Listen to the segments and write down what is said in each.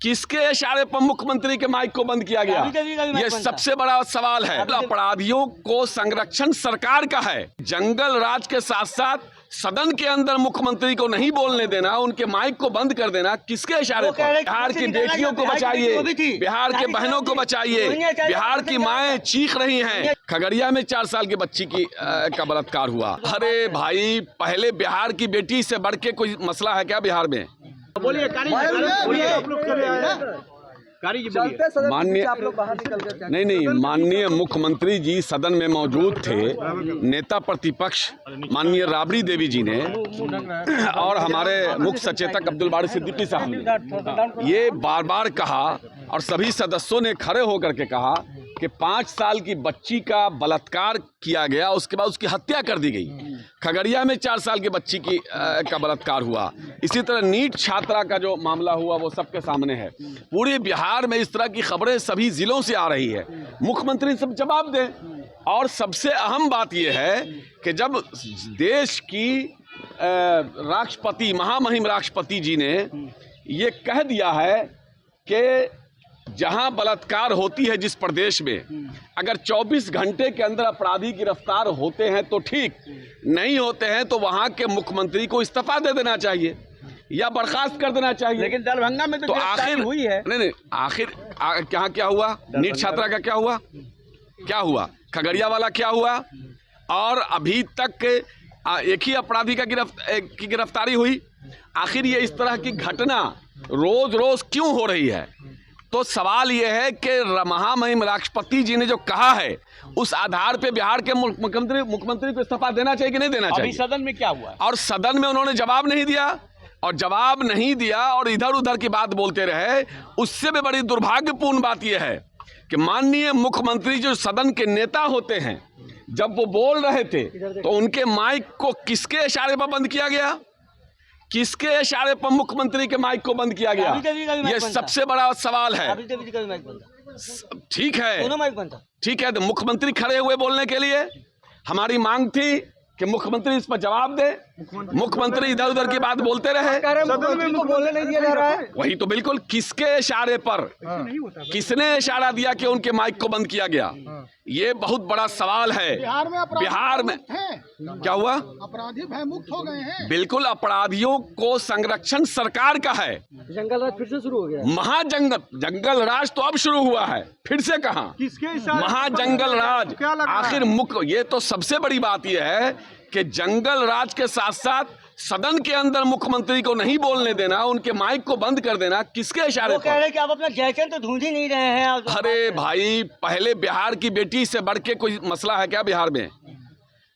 किसके इशारे पर मुख्यमंत्री के माइक को बंद किया गया? ये सबसे बड़ा सवाल है। अपराधियों को संरक्षण सरकार का है। जंगल राज के साथ साथ सदन के अंदर मुख्यमंत्री को नहीं बोलने देना, उनके माइक को बंद कर देना, किसके इशारे पर? बिहार की बेटियों को बचाइए, बिहार के बहनों को बचाइए, बिहार की माएं चीख रही हैं। खगड़िया में 4 साल की बच्ची का बलात्कार हुआ। अरे भाई, पहले बिहार की बेटी से बढ़ के कोई मसला है क्या बिहार में? बोलिए माननीय मुख्यमंत्री जी सदन में मौजूद थे। नेता प्रतिपक्ष माननीय राबड़ी देवी जी ने और हमारे मुख्य सचेतक अब्दुल बारी सिद्दीकी साहब ने ये बार बार कहा और सभी सदस्यों ने खड़े होकर के कहा कि 5 साल की बच्ची का बलात्कार किया गया, उसके बाद उसकी हत्या कर दी गई। खगड़िया में 4 साल की बच्ची का बलात्कार हुआ। इसी तरह नीट छात्रा का जो मामला हुआ वो सबके सामने है। पूरे बिहार में इस तरह की खबरें सभी जिलों से आ रही है। मुख्यमंत्री सब जवाब दें। और सबसे अहम बात यह है कि जब देश की राष्ट्रपति, महामहिम राष्ट्रपति जी ने ये कह दिया है कि जहां बलात्कार होती है जिस प्रदेश में, अगर 24 घंटे के अंदर अपराधी गिरफ्तार होते हैं तो ठीक, नहीं होते हैं तो वहां के मुख्यमंत्री को इस्तीफा दे देना चाहिए या बर्खास्त कर देना चाहिए। लेकिन दरभंगा में तो आखिर हुई है। नहीं, आखिर क्या हुआ? नीट छात्रा का क्या हुआ? क्या हुआ? खगड़िया वाला क्या हुआ? और अभी तक एक ही अपराधी की गिरफ्तारी हुई। आखिर ये इस तरह की घटना रोज रोज क्यों हो रही है? तो सवाल यह है कि महामहिम राष्ट्रपति जी ने जो कहा है उस आधार पे बिहार के मुख्यमंत्री को इस्तीफा देना चाहिए कि नहीं देना चाहिए? अभी सदन में क्या हुआ? और सदन में उन्होंने जवाब नहीं दिया, और जवाब नहीं दिया और इधर उधर की बात बोलते रहे। उससे भी बड़ी दुर्भाग्यपूर्ण बात यह है कि माननीय मुख्यमंत्री जो सदन के नेता होते हैं, जब वो बोल रहे थे तो उनके माइक को किसके इशारे पर बंद किया गया? किसके इशारे पर मुख्यमंत्री के माइक को बंद किया गया? ये सबसे बड़ा सवाल है। ठीक है, तो मुख्यमंत्री खड़े हुए बोलने के लिए। हमारी मांग थी कि मुख्यमंत्री इस पर जवाब दे। मुख्यमंत्री इधर उधर की बात बोलते रहे। बोलने नहीं दिया जा रहा है। वही तो, बिल्कुल किसके इशारे पर, किसने इशारा दिया कि उनके माइक को बंद किया गया? ये बहुत बड़ा सवाल है। बिहार में क्या हुआ? अपराधी भयमुक्त हो गए हैं। बिल्कुल, अपराधियों को संरक्षण सरकार का है। जंगल राज फिर से शुरू हो गया। जंगल राज तो अब शुरू हुआ है, फिर से कहां? महाजंगल राज। आखिर ये तो सबसे बड़ी बात यह है कि जंगल राज के साथ साथ सदन के अंदर मुख्यमंत्री को नहीं बोलने देना, उनके माइक को बंद कर देना, किसके इशारे पर? कह रहे कि आप अपना जयचंद तो ढूंढ ही नहीं रहे हैं। अरे भाई, पहले बिहार की बेटी से बढ़ के कोई मसला है क्या बिहार में?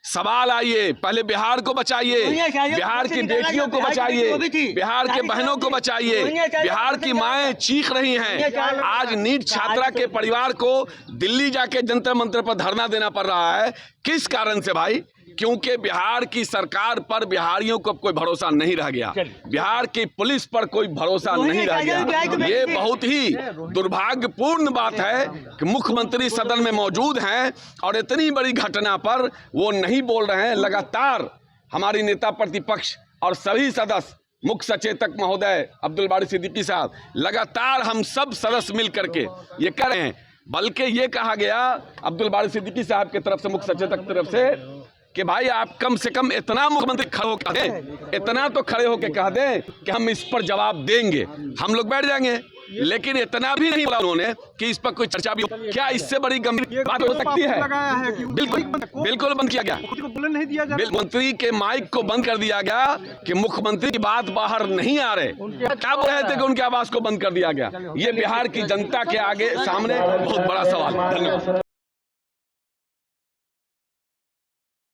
सवाल आइए, पहले बिहार को बचाइए, बिहार की बेटियों को बचाइए, बिहार के बहनों को बचाइए, बिहार की माएं चीख रही हैं। आज नीट छात्रा के परिवार को दिल्ली जाके जंतर मंतर पर धरना देना पड़ रहा है। किस कारण से भाई? क्योंकि बिहार की सरकार पर बिहारियों को कोई भरोसा नहीं रह गया, बिहार की पुलिस पर कोई भरोसा नहीं रह गया। ये बहुत ही दुर्भाग्यपूर्ण बात है कि मुख्यमंत्री सदन में मौजूद हैं और इतनी बड़ी घटना पर वो नहीं बोल रहे हैं। लगातार हमारी नेता प्रतिपक्ष और सभी सदस्य, मुख्य सचेतक महोदय अब्दुल बारी सिद्दीकी साहब, लगातार हम सब सदस्य मिल करके ये कर रहे हैं। बल्कि ये कहा गया अब्दुल बारी सिद्दीकी साहब की तरफ से, मुख्य सचेतक की तरफ से, कि भाई आप कम से कम इतना मुख्यमंत्री खड़े होकर कह दें, इतना तो खड़े होकर कह दें कि हम इस पर जवाब देंगे, हम लोग बैठ जाएंगे। लेकिन इतना भी नहीं बोला उन्होंने कि इस पर कोई चर्चा भी हो। क्या इससे बड़ी गंभीर बात हो सकती है? बिल्कुल बंद किया गया। मंत्री के माइक को बंद कर दिया गया कि मुख्यमंत्री की बात बाहर नहीं आ रहे। क्या बोल रहे थे कि उनकी आवाज को बंद कर दिया गया? ये बिहार की जनता के आगे सामने बहुत बड़ा सवाल है। धन्यवाद।